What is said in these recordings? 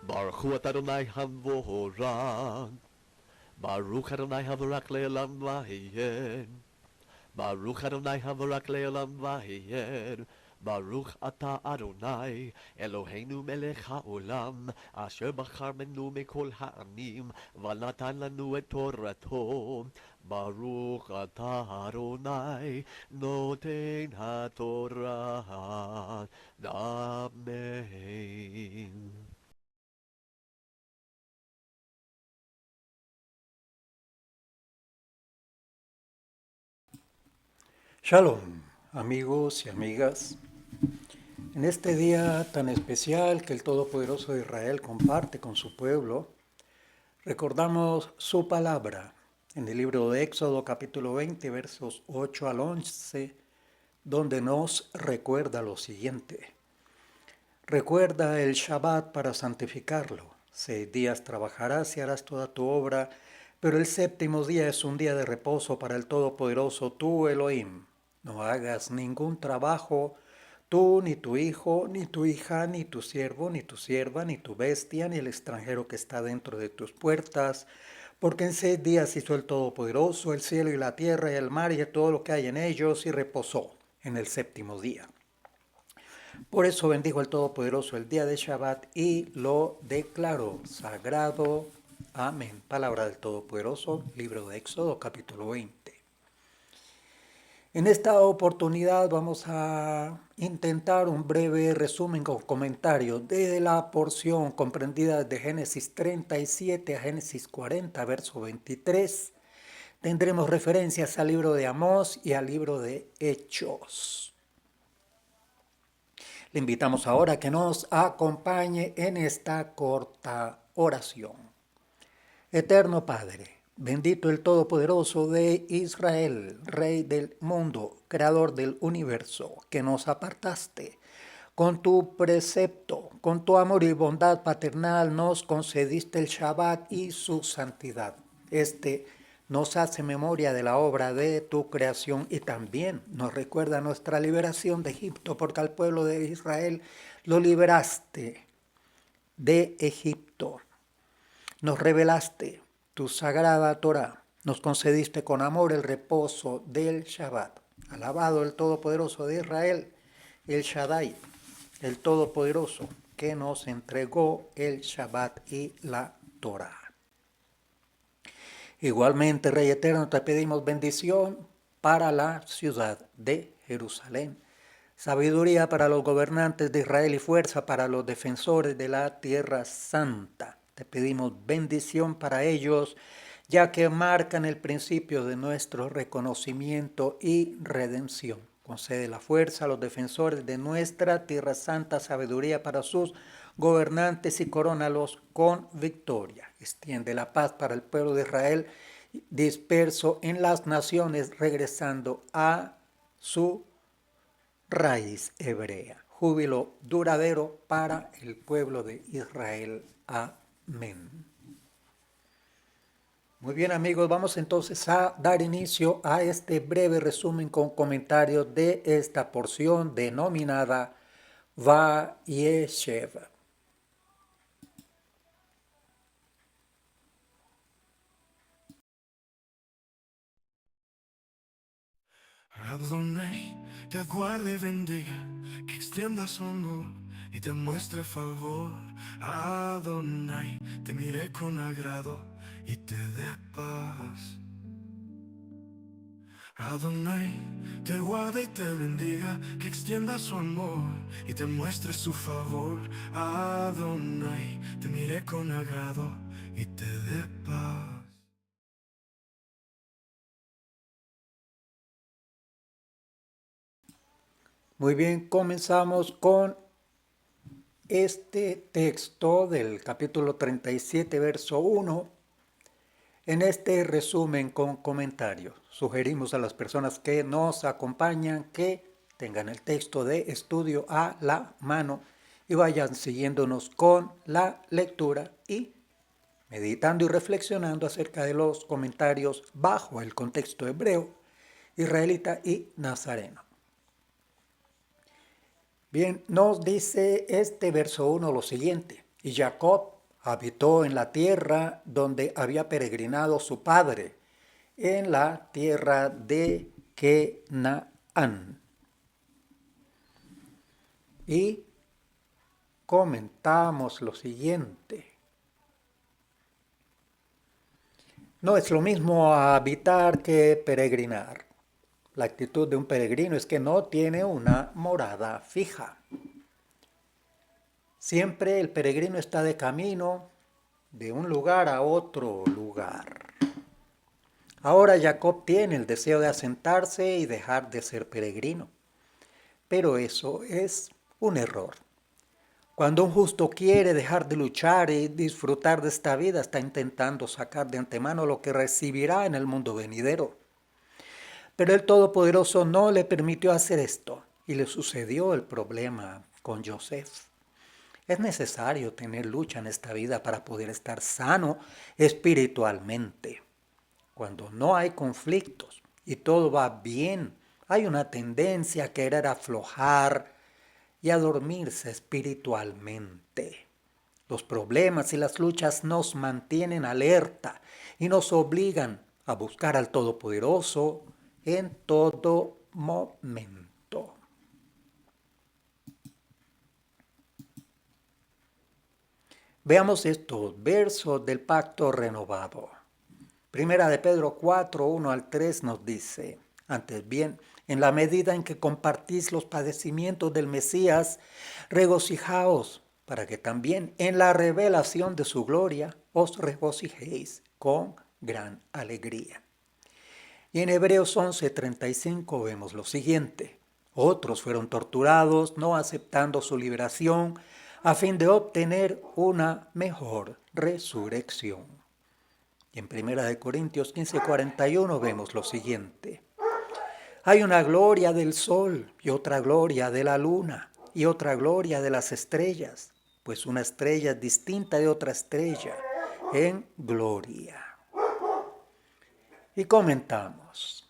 Baruch hu Adonai Havorach. Baruch Adonai Havorach Le'olam Vayed. Baruch Adonai Havorach Le'olam Vayed. Baruch Ata Adonai Eloheinu Melech HaOlam Asher Bachar Benu Mikol Ha'amim V'natan Lanu Et Torato. Baruch Ata Adonai Noten HaTorah. Amen. Shalom, amigos y amigas. En este día tan especial que el Todopoderoso de Israel comparte con su pueblo, recordamos su palabra en el libro de Éxodo capítulo 20, versos 8 al 11, donde nos recuerda lo siguiente. Recuerda el Shabbat para santificarlo. 6 días trabajarás y harás toda tu obra, pero el séptimo día es un día de reposo para el Todopoderoso, tu Elohim. No hagas ningún trabajo, tú, ni tu hijo, ni tu hija, ni tu siervo, ni tu sierva, ni tu bestia, ni el extranjero que está dentro de tus puertas, porque en 6 días hizo el Todopoderoso el cielo y la tierra y el mar y todo lo que hay en ellos, y reposó en el séptimo día. Por eso bendijo el Todopoderoso el día de Shabbat y lo declaró sagrado. Amén. Palabra del Todopoderoso, libro de Éxodo, capítulo 20. En esta oportunidad vamos a intentar un breve resumen con comentarios de la porción comprendida de Génesis 37 a Génesis 40, verso 23. Tendremos referencias al libro de Amós y al libro de Hechos. Le invitamos ahora a que nos acompañe en esta corta oración. Eterno Padre, bendito el Todopoderoso de Israel, Rey del mundo, Creador del universo, que nos apartaste. Con tu precepto, con tu amor y bondad paternal nos concediste el Shabbat y su santidad. Este nos hace memoria de la obra de tu creación y también nos recuerda nuestra liberación de Egipto, porque al pueblo de Israel lo liberaste de Egipto. Nos revelaste tu sagrada Torah, nos concediste con amor el reposo del Shabbat. Alabado el Todopoderoso de Israel, el Shaddai, el Todopoderoso, que nos entregó el Shabbat y la Torah. Igualmente, Rey Eterno, te pedimos bendición para la ciudad de Jerusalén, sabiduría para los gobernantes de Israel y fuerza para los defensores de la tierra santa. Te pedimos bendición para ellos, ya que marcan el principio de nuestro reconocimiento y redención. Concede la fuerza a los defensores de nuestra tierra santa, sabiduría para sus gobernantes y corónalos con victoria. Extiende la paz para el pueblo de Israel disperso en las naciones, regresando a su raíz hebrea. Júbilo duradero para el pueblo de Israel. Amén. Muy bien, amigos, vamos entonces a dar inicio a este breve resumen con comentarios de esta porción denominada Vayeshev. Adonai te guarde y bendiga, que extienda su amor y te muestre favor. Adonai te mire con agrado y te dé paz. Adonai te guarde y te bendiga, que extienda su amor y te muestre su favor. Adonai te mire con agrado y te dé paz. Muy bien, comenzamos con este texto del capítulo 37, verso 1. En este resumen con comentarios, sugerimos a las personas que nos acompañan que tengan el texto de estudio a la mano y vayan siguiéndonos con la lectura y meditando y reflexionando acerca de los comentarios bajo el contexto hebreo, israelita y nazareno. Bien, nos dice este verso 1 lo siguiente: y Jacob habitó en la tierra donde había peregrinado su padre, en la tierra de Canaán. Y comentamos lo siguiente. No es lo mismo habitar que peregrinar. La actitud de un peregrino es que no tiene una morada fija. Siempre el peregrino está de camino de un lugar a otro lugar. Ahora Jacob tiene el deseo de asentarse y dejar de ser peregrino. Pero eso es un error. Cuando un justo quiere dejar de luchar y disfrutar de esta vida, está intentando sacar de antemano lo que recibirá en el mundo venidero. Pero el Todopoderoso no le permitió hacer esto y le sucedió el problema con Joseph. Es necesario tener lucha en esta vida para poder estar sano espiritualmente. Cuando no hay conflictos y todo va bien, hay una tendencia a querer aflojar y a dormirse espiritualmente. Los problemas y las luchas nos mantienen alerta y nos obligan a buscar al Todopoderoso en todo momento. Veamos estos versos del pacto renovado. Primera de Pedro 4, 1 al 3 nos dice: antes bien, en la medida en que compartís los padecimientos del Mesías, regocijaos, para que también en la revelación de su gloria os regocijéis con gran alegría. Y en Hebreos 11:35 vemos lo siguiente: otros fueron torturados, no aceptando su liberación, a fin de obtener una mejor resurrección. Y en 1 Corintios 15:41 vemos lo siguiente: hay una gloria del sol y otra gloria de la luna y otra gloria de las estrellas, pues una estrella es distinta de otra estrella en gloria. Y comentamos: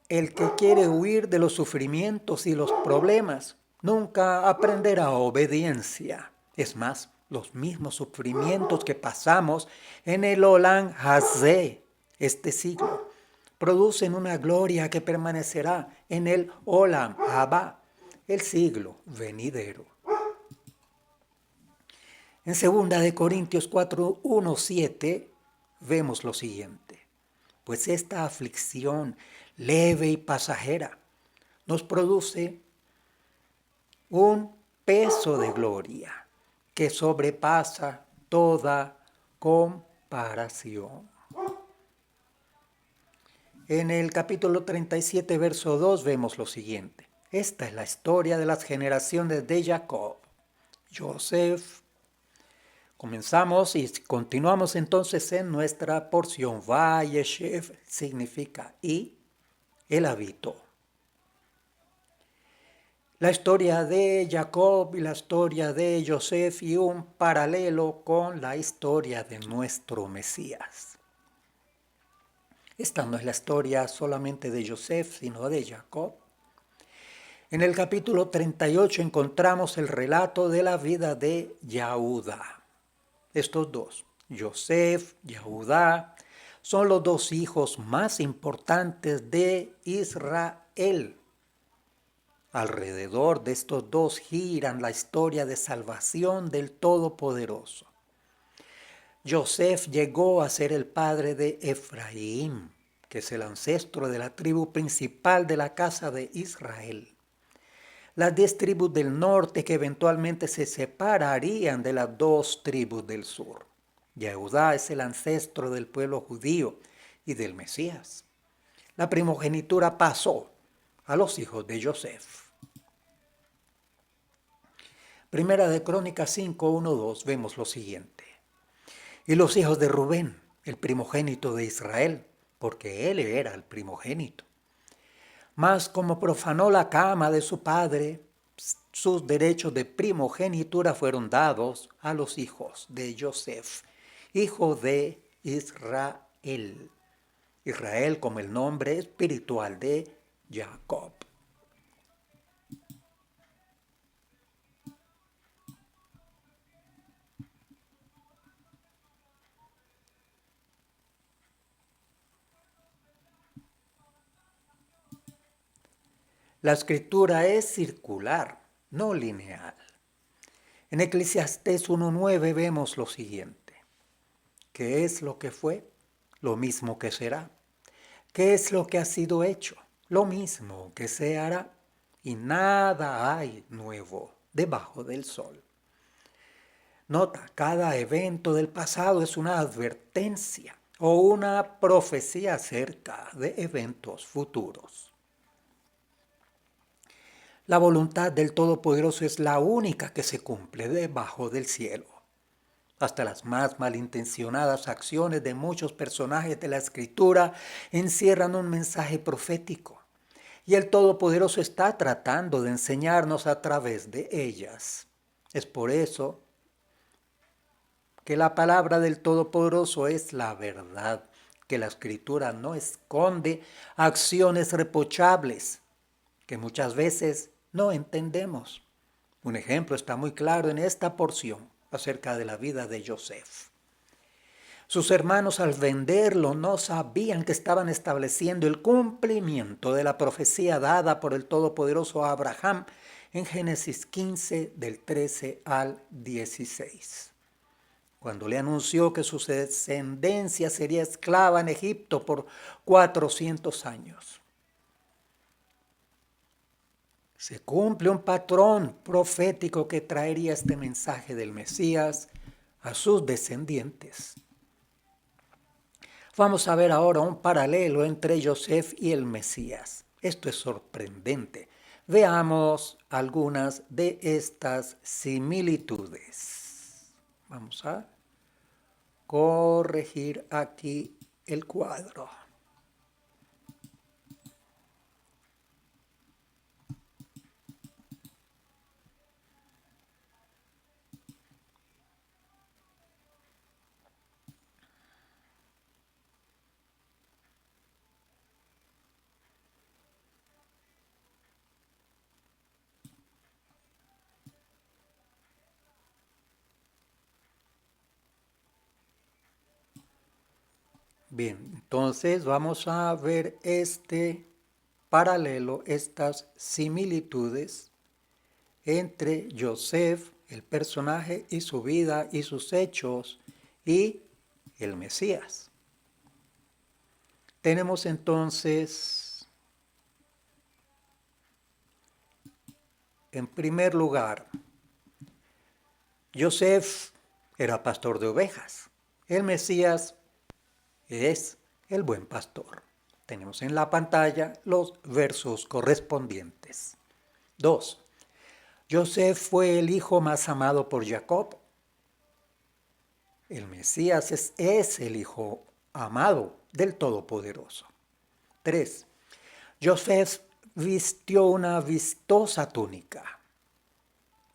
el que quiere huir de los sufrimientos y los problemas nunca aprenderá obediencia. Es más, los mismos sufrimientos que pasamos en el Olam Hazé, este siglo, producen una gloria que permanecerá en el Olam Haba, el siglo venidero. En 2 Corintios 4, 1, 7 vemos lo siguiente: pues esta aflicción leve y pasajera nos produce un peso de gloria que sobrepasa toda comparación. En el capítulo 37, verso 2 vemos lo siguiente: esta es la historia de las generaciones de Jacob, Joseph. Comenzamos y continuamos entonces en nuestra porción. Vayeshev significa y él habitó. La historia de Jacob y la historia de Joseph y un paralelo con la historia de nuestro Mesías. Esta no es la historia solamente de Joseph, sino de Jacob. En el capítulo 38 encontramos el relato de la vida de Yehuda. Estos dos, Joseph, Yehuda, son los dos hijos más importantes de Israel. Alrededor de estos dos giran la historia de salvación del Todopoderoso. Joseph llegó a ser el padre de Efraín, que es el ancestro de la tribu principal de la casa de Israel. Las 10 tribus del norte que eventualmente se separarían de las 2 tribus del sur. Yehuda es el ancestro del pueblo judío y del Mesías. La primogenitura pasó a los hijos de Joseph. Primera de Crónicas 5, 1, 2 vemos lo siguiente: y los hijos de Rubén, el primogénito de Israel, porque él era el primogénito. Mas como profanó la cama de su padre, sus derechos de primogenitura fueron dados a los hijos de Joseph, hijo de Israel. Israel como el nombre espiritual de Jacob. La escritura es circular, no lineal. En Eclesiastés 1:9 vemos lo siguiente. ¿Qué es lo que fue? Lo mismo que será. ¿Qué es lo que ha sido hecho? Lo mismo que se hará. Y nada hay nuevo debajo del sol. Nota, cada evento del pasado es una advertencia o una profecía acerca de eventos futuros. La voluntad del Todopoderoso es la única que se cumple debajo del cielo. Hasta las más malintencionadas acciones de muchos personajes de la Escritura encierran un mensaje profético, y el Todopoderoso está tratando de enseñarnos a través de ellas. Es por eso que la palabra del Todopoderoso es la verdad, que la Escritura no esconde acciones reprochables que muchas veces no entendemos. Un ejemplo está muy claro en esta porción acerca de la vida de Joseph. Sus hermanos al venderlo no sabían que estaban estableciendo el cumplimiento de la profecía dada por el Todopoderoso a Abraham en Génesis 15 del 13 al 16. Cuando le anunció que su descendencia sería esclava en Egipto por 400 años. Se cumple un patrón profético que traería este mensaje del Mesías a sus descendientes. Vamos a ver ahora un paralelo entre Joseph y el Mesías. Esto es sorprendente. Veamos algunas de estas similitudes. Vamos a corregir aquí el cuadro. Bien, entonces vamos a ver este paralelo, estas similitudes entre Joseph, el personaje, y su vida y sus hechos, y el Mesías. Tenemos entonces, en primer lugar, Joseph era pastor de ovejas. El Mesías es el buen pastor. Tenemos en la pantalla los versos correspondientes. 2. Joseph fue el hijo más amado por Jacob. El Mesías es el hijo amado del Todopoderoso. 3. Joseph vistió una vistosa túnica.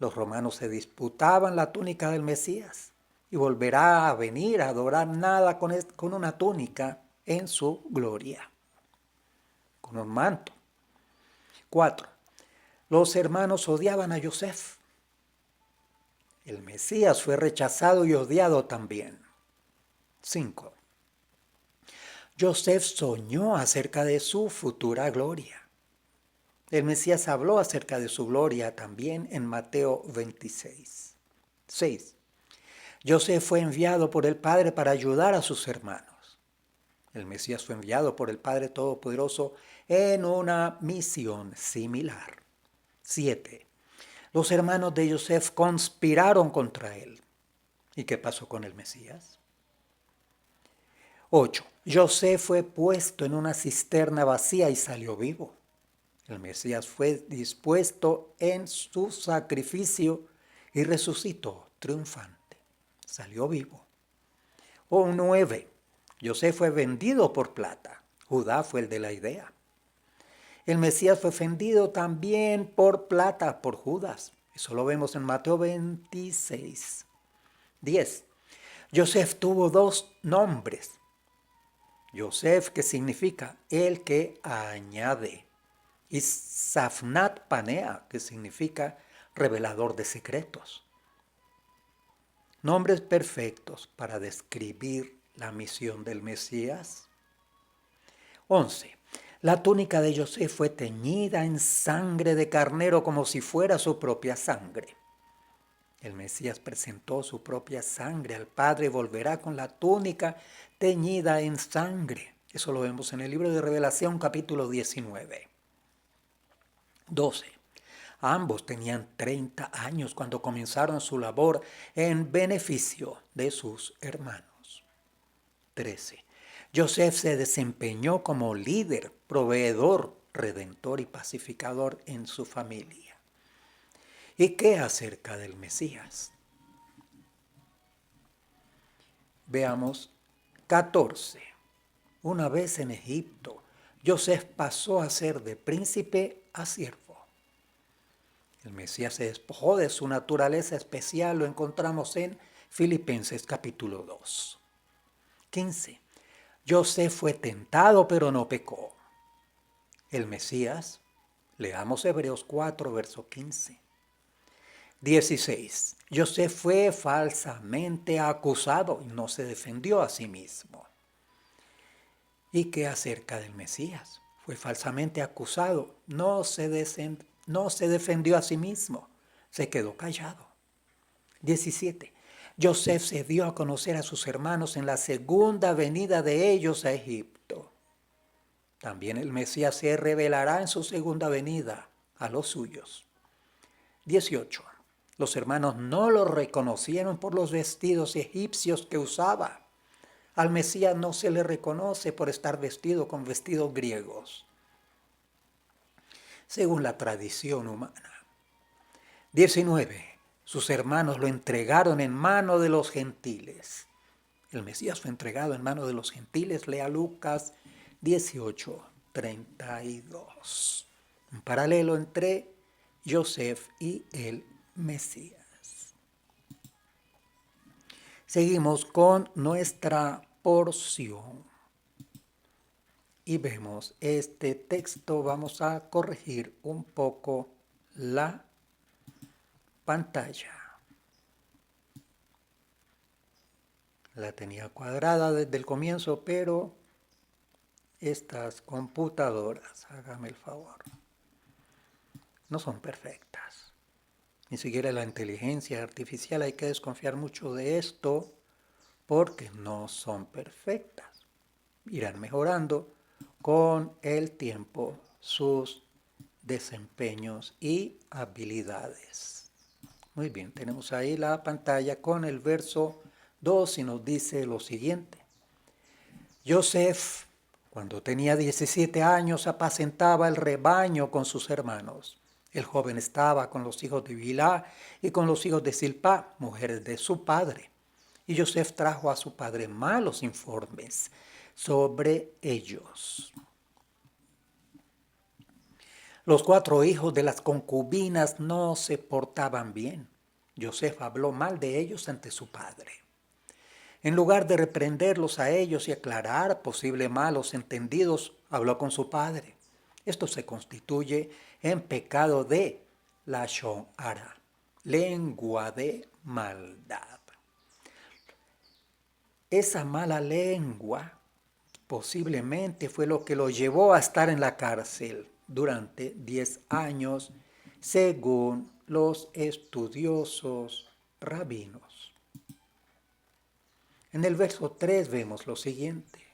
Los romanos se disputaban la túnica del Mesías y volverá a venir a adorar nada con una túnica en su gloria, con un manto. 4. Los hermanos odiaban a Joseph. El Mesías fue rechazado y odiado también. 5. Joseph soñó acerca de su futura gloria. El Mesías habló acerca de su gloria también en Mateo 26. 6. Joseph fue enviado por el Padre para ayudar a sus hermanos. El Mesías fue enviado por el Padre Todopoderoso en una misión similar. 7. Los hermanos de Joseph conspiraron contra él. ¿Y qué pasó con el Mesías? 8. Joseph fue puesto en una cisterna vacía y salió vivo. El Mesías fue dispuesto en su sacrificio y resucitó triunfante. Salió vivo. 9. Joseph fue vendido por plata. Judá fue el de la idea. El Mesías fue vendido también por plata, por Judas. Eso lo vemos en Mateo 26. 10. Joseph tuvo dos nombres. Joseph, que significa el que añade. Y Safnat Panea, que significa revelador de secretos. Nombres perfectos para describir la misión del Mesías. 11. La túnica de José fue teñida en sangre de carnero como si fuera su propia sangre. El Mesías presentó su propia sangre al Padre y volverá con la túnica teñida en sangre. Eso lo vemos en el libro de Revelación, capítulo 19. 12. Ambos tenían 30 años cuando comenzaron su labor en beneficio de sus hermanos. 13. José se desempeñó como líder, proveedor, redentor y pacificador en su familia. ¿Y qué acerca del Mesías? Veamos 14. Una vez en Egipto, José pasó a ser de príncipe a siervo. El Mesías se despojó de su naturaleza especial, lo encontramos en Filipenses capítulo 2. 15. José fue tentado pero no pecó. El Mesías, leamos Hebreos 4, verso 15. 16. José fue falsamente acusado y no se defendió a sí mismo. ¿Y qué acerca del Mesías? Fue falsamente acusado, no se defendió a sí mismo, se quedó callado. 17. José se dio a conocer a sus hermanos en la segunda venida de ellos a Egipto. También el Mesías se revelará en su segunda venida a los suyos. 18. Los hermanos no lo reconocieron por los vestidos egipcios que usaba. Al Mesías no se le reconoce por estar vestido con vestidos griegos, según la tradición humana. 19. Sus hermanos lo entregaron en mano de los gentiles. El Mesías fue entregado en mano de los gentiles. Lea Lucas 18, 32. Un paralelo entre José y el Mesías. Seguimos con nuestra porción. Y vemos este texto, vamos a corregir un poco la pantalla. La tenía cuadrada desde el comienzo, pero estas computadoras, hágame el favor, no son perfectas. Ni siquiera la inteligencia artificial, hay que desconfiar mucho de esto porque no son perfectas. Irán mejorando con el tiempo sus desempeños y habilidades. Muy bien, tenemos ahí la pantalla con el verso 2 y nos dice lo siguiente. Joseph, cuando tenía 17 años, apacentaba el rebaño con sus hermanos. El joven estaba con los hijos de Bilhá y con los hijos de Silpá, mujeres de su padre. Y Joseph trajo a su padre malos informes sobre ellos. Los 4 hijos de las concubinas no se portaban bien. Joseph habló mal de ellos ante su padre. En lugar de reprenderlos a ellos y aclarar posibles malos entendidos, habló con su padre. Esto se constituye en pecado de Lashon Hara, lengua de maldad. Esa mala lengua posiblemente fue lo que lo llevó a estar en la cárcel durante 10 años, según los estudiosos rabinos. En el verso 3 vemos lo siguiente.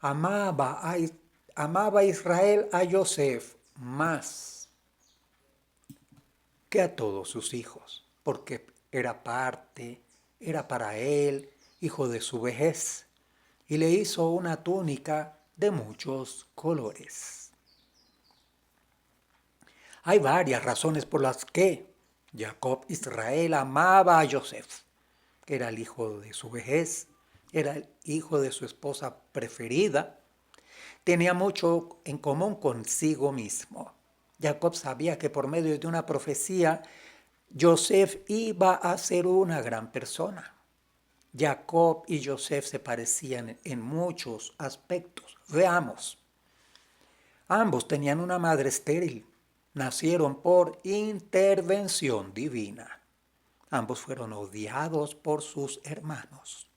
Amaba Israel a Joseph más que a todos sus hijos, porque era para él, hijo de su vejez, y le hizo una túnica de muchos colores. Hay varias razones por las que Israel amaba a Joseph. Era el hijo de su vejez, era el hijo de su esposa preferida, tenía mucho en común consigo mismo. Jacob sabía que por medio de una profecía, Joseph iba a ser una gran persona. Jacob y Joseph se parecían en muchos aspectos. Veamos. Ambos tenían una madre estéril. Nacieron por intervención divina. Ambos fueron odiados por sus hermanos.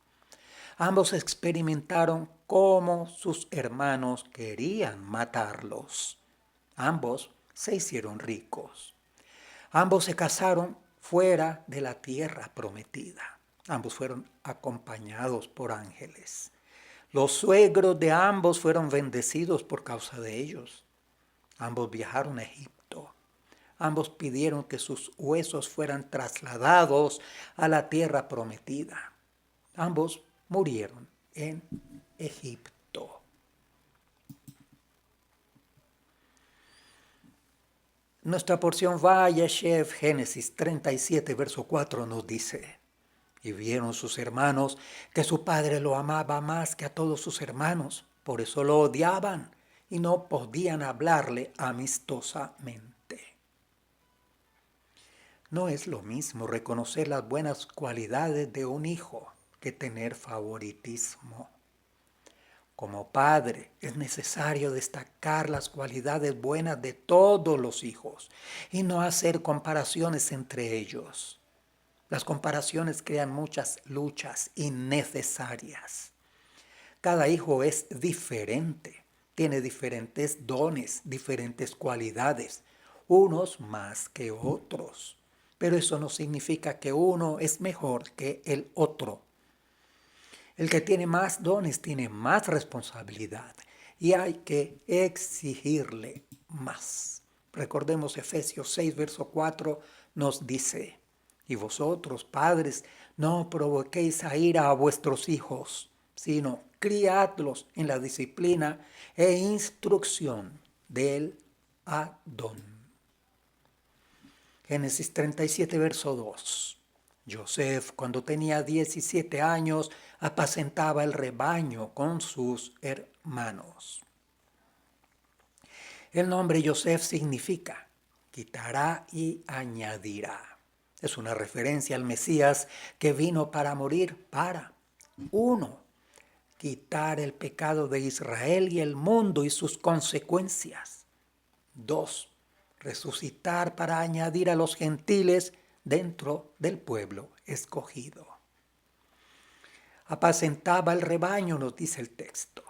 Ambos experimentaron cómo sus hermanos querían matarlos. Ambos se hicieron ricos. Ambos se casaron fuera de la tierra prometida. Ambos fueron acompañados por ángeles. Los suegros de ambos fueron bendecidos por causa de ellos. Ambos viajaron a Egipto. Ambos pidieron que sus huesos fueran trasladados a la tierra prometida. Ambos murieron en Egipto. Nuestra porción Vayeshev, Génesis 37, verso 4 nos dice: y vieron sus hermanos que su padre lo amaba más que a todos sus hermanos, por eso lo odiaban y no podían hablarle amistosamente. No es lo mismo reconocer las buenas cualidades de un hijo que tener favoritismo. Como padre, es necesario destacar las cualidades buenas de todos los hijos y no hacer comparaciones entre ellos. Las comparaciones crean muchas luchas innecesarias. Cada hijo es diferente, tiene diferentes dones, diferentes cualidades, unos más que otros. Pero eso no significa que uno es mejor que el otro. El que tiene más dones tiene más responsabilidad y hay que exigirle más. Recordemos Efesios 6, verso 4 nos dice: y vosotros, padres, no provoquéis a ira a vuestros hijos, sino criadlos en la disciplina e instrucción del Adón. Génesis 37, verso 2. Joseph, cuando tenía 17 años, apacentaba el rebaño con sus hermanos. El nombre Joseph significa quitará y añadirá. Es una referencia al Mesías que vino para morir para, 1, quitar el pecado de Israel y el mundo y sus consecuencias. 2, resucitar para añadir a los gentiles dentro del pueblo escogido. Apacentaba el rebaño, nos dice el texto.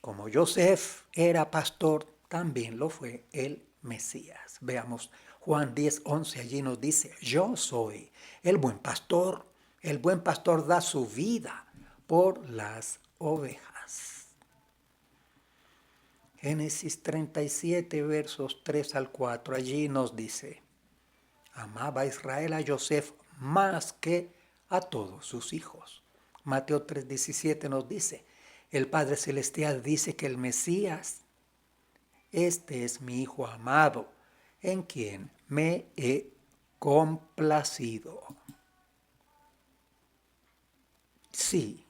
Como Joseph era pastor, también lo fue el Mesías. Veamos Juan 10, 11, allí nos dice: yo soy el buen pastor. El buen pastor da su vida por las ovejas. Génesis 37, versos 3 al 4, allí nos dice: amaba Israel a Joseph más que a todos sus hijos. Mateo 3:17 nos dice: el Padre Celestial dice que el Mesías, este es mi Hijo amado, en quien me he complacido. Sí.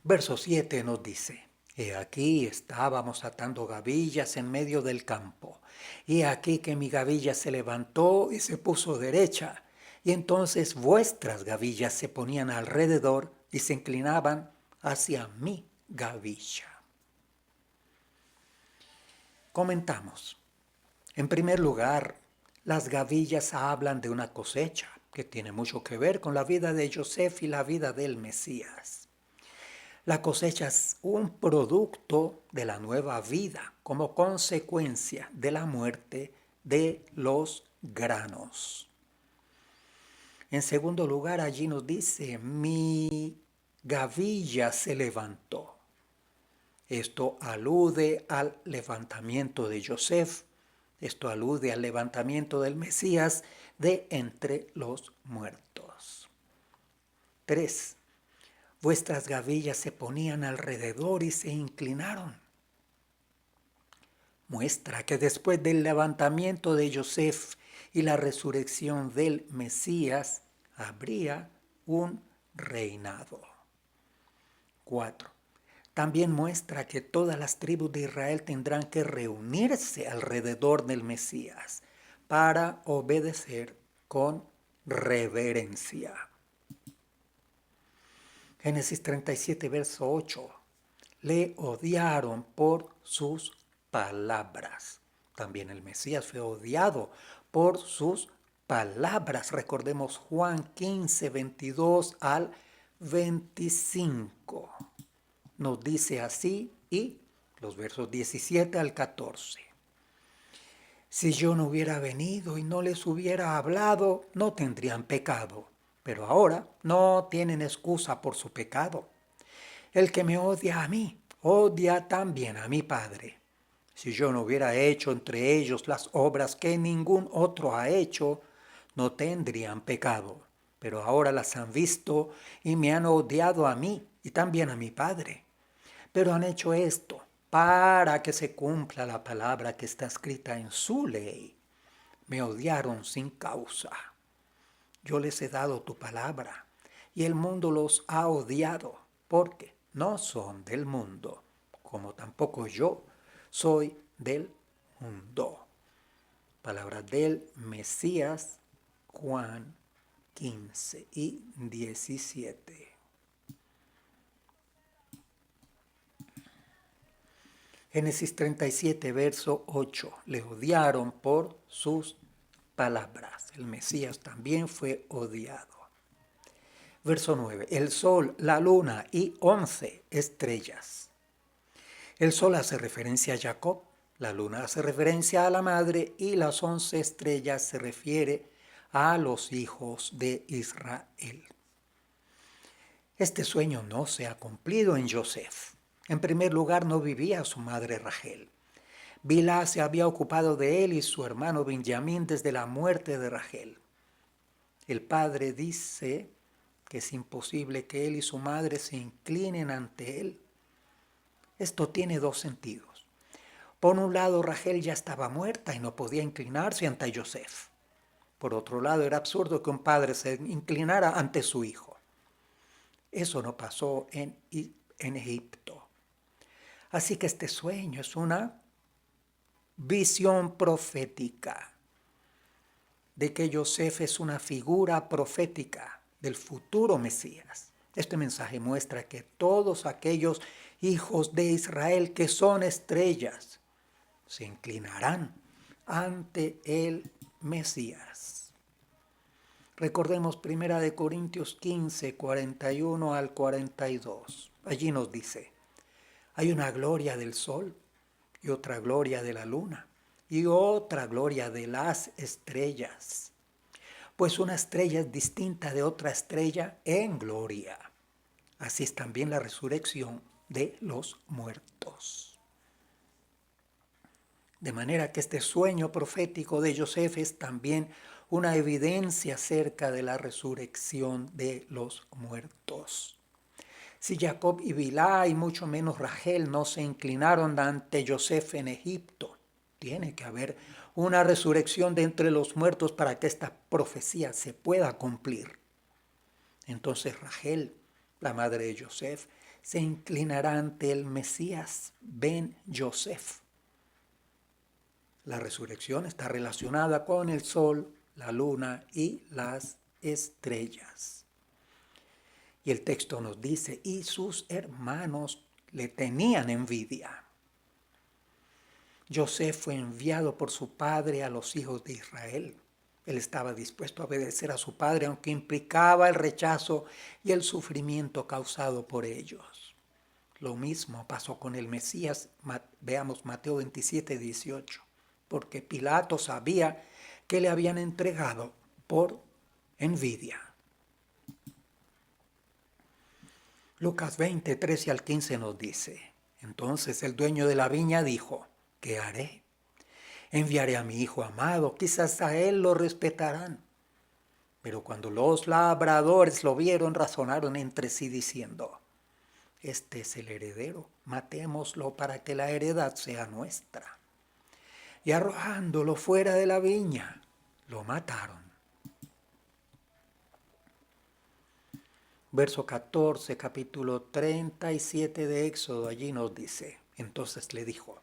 Verso 7 nos dice: he aquí estábamos atando gavillas en medio del campo, y aquí que mi gavilla se levantó y se puso derecha, y entonces vuestras gavillas se ponían alrededor y se inclinaban hacia mi gavilla. Comentamos. En primer lugar, las gavillas hablan de una cosecha que tiene mucho que ver con la vida de Joseph y la vida del Mesías. La cosecha es un producto de la nueva vida como consecuencia de la muerte de los granos. En segundo lugar, allí nos dice: mi gavilla se levantó. Esto alude al levantamiento de Joseph. Esto alude al levantamiento del Mesías de entre los muertos. 3. Vuestras gavillas se ponían alrededor y se inclinaron. Muestra que después del levantamiento de Joseph y la resurrección del Mesías, habría un reinado. 4. También muestra que todas las tribus de Israel tendrán que reunirse alrededor del Mesías para obedecer con reverencia. Génesis 37, verso 8. Le odiaron por sus palabras. También el Mesías fue odiado por sus palabras. Recordemos Juan 15, 22 al 25. Nos dice así, y los versos 17 al 14. Si yo no hubiera venido y no les hubiera hablado, no tendrían pecado, pero ahora no tienen excusa por su pecado. El que me odia a mí, odia también a mi Padre. Si yo no hubiera hecho entre ellos las obras que ningún otro ha hecho, no tendrían pecado, pero ahora las han visto y me han odiado a mí y también a mi Padre. Pero han hecho esto para que se cumpla la palabra que está escrita en su ley. Me odiaron sin causa. Yo les he dado tu palabra y el mundo los ha odiado porque no son del mundo, como tampoco yo soy del mundo. Palabra del Mesías, Juan 15 y 17. Génesis 37, verso 8. Le odiaron por sus palabras. El Mesías también fue odiado. Verso 9. El sol, la luna y 11 estrellas. El sol hace referencia a Jacob, la luna hace referencia a la madre y las 11 estrellas se refiere a los hijos de Israel. Este sueño no se ha cumplido en Yosef. En primer lugar, no vivía su madre Rachel. Bilhá se había ocupado de él y su hermano Benjamín desde la muerte de Rachel. El padre dice que es imposible que él y su madre se inclinen ante él. Esto tiene dos sentidos. Por un lado, Rachel ya estaba muerta y no podía inclinarse ante Yosef. Por otro lado, era absurdo que un padre se inclinara ante su hijo. Eso no pasó en Egipto. Así que este sueño es una visión profética de que Yosef es una figura profética del futuro Mesías. Este mensaje muestra que todos aquellos hijos de Israel que son estrellas se inclinarán ante el Mesías. Recordemos 1 Corintios 15, 41 al 42. Allí nos dice: hay una gloria del sol y otra gloria de la luna y otra gloria de las estrellas. Pues una estrella es distinta de otra estrella en gloria. Así es también la resurrección de los muertos. De manera que este sueño profético de Yosef es también una evidencia acerca de la resurrección de los muertos. Si Jacob y Bilhá y mucho menos Rachel no se inclinaron ante Yosef en Egipto, tiene que haber una resurrección de entre los muertos para que esta profecía se pueda cumplir. Entonces Rachel, la madre de Yosef, se inclinará ante el Mesías Ben Yosef. La resurrección está relacionada con el sol, la luna y las estrellas. Y el texto nos dice, y sus hermanos le tenían envidia. Yosef fue enviado por su padre a los hijos de Israel. Él estaba dispuesto a obedecer a su padre, aunque implicaba el rechazo y el sufrimiento causado por ellos. Lo mismo pasó con el Mesías. Veamos Mateo 27, 18. Porque Pilato sabía que le habían entregado por envidia. Lucas 20, 13 al 15 nos dice: entonces el dueño de la viña dijo, ¿qué haré? Enviaré a mi hijo amado, quizás a él lo respetarán. Pero cuando los labradores lo vieron, razonaron entre sí diciendo, este es el heredero, matémoslo para que la heredad sea nuestra. Y arrojándolo fuera de la viña, lo mataron. Verso 14, capítulo 37 de Éxodo, allí nos dice, entonces le dijo,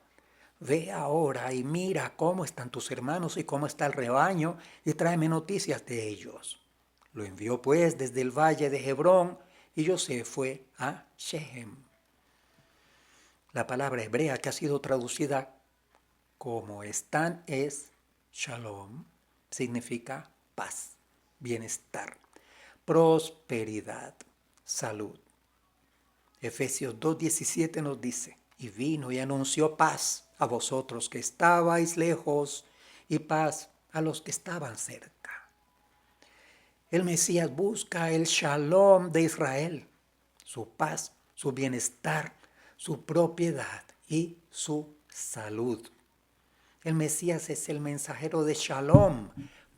ve ahora y mira cómo están tus hermanos y cómo está el rebaño y tráeme noticias de ellos. Lo envió pues desde el valle de Hebrón y José fue a Shechem. La palabra hebrea que ha sido traducida como están es shalom, significa paz, bienestar, prosperidad, salud. Efesios 2:17 nos dice, y vino y anunció paz a vosotros que estabais lejos y paz a los que estaban cerca. El Mesías busca el shalom de Israel, su paz, su bienestar, su propiedad y su salud. El Mesías es el mensajero de shalom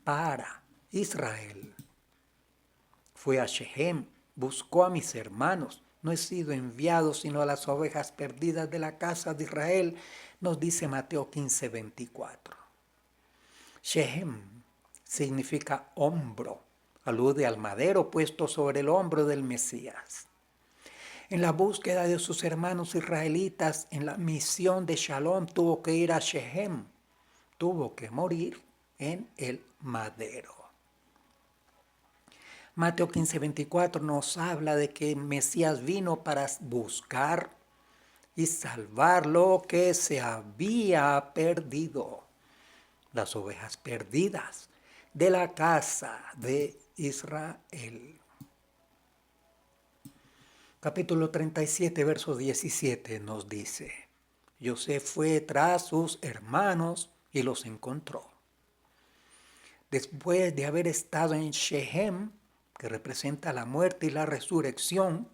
para Israel. Fue a Shechem, buscó a mis hermanos. No he sido enviado sino a las ovejas perdidas de la casa de Israel, nos dice Mateo 15:24. Shechem significa hombro, alude al madero puesto sobre el hombro del Mesías. En la búsqueda de sus hermanos israelitas, en la misión de Shalom, tuvo que ir a Shechem, tuvo que morir en el madero. Mateo 15:24 nos habla de que Mesías vino para buscar y salvar lo que se había perdido, las ovejas perdidas de la casa de Israel. Capítulo 37, verso 17 nos dice, José fue tras sus hermanos y los encontró. Después de haber estado en Shechem, que representa la muerte y la resurrección,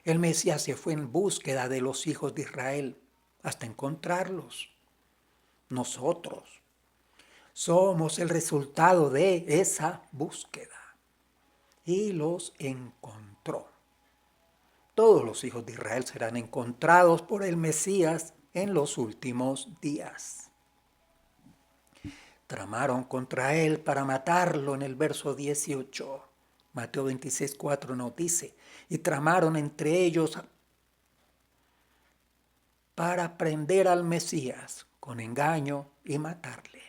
el Mesías se fue en búsqueda de los hijos de Israel hasta encontrarlos. Nosotros somos el resultado de esa búsqueda y los encontró. Todos los hijos de Israel serán encontrados por el Mesías en los últimos días. Tramaron contra él para matarlo en el verso 18. Mateo 26:4 nos dice, y tramaron entre ellos para prender al Mesías con engaño y matarle.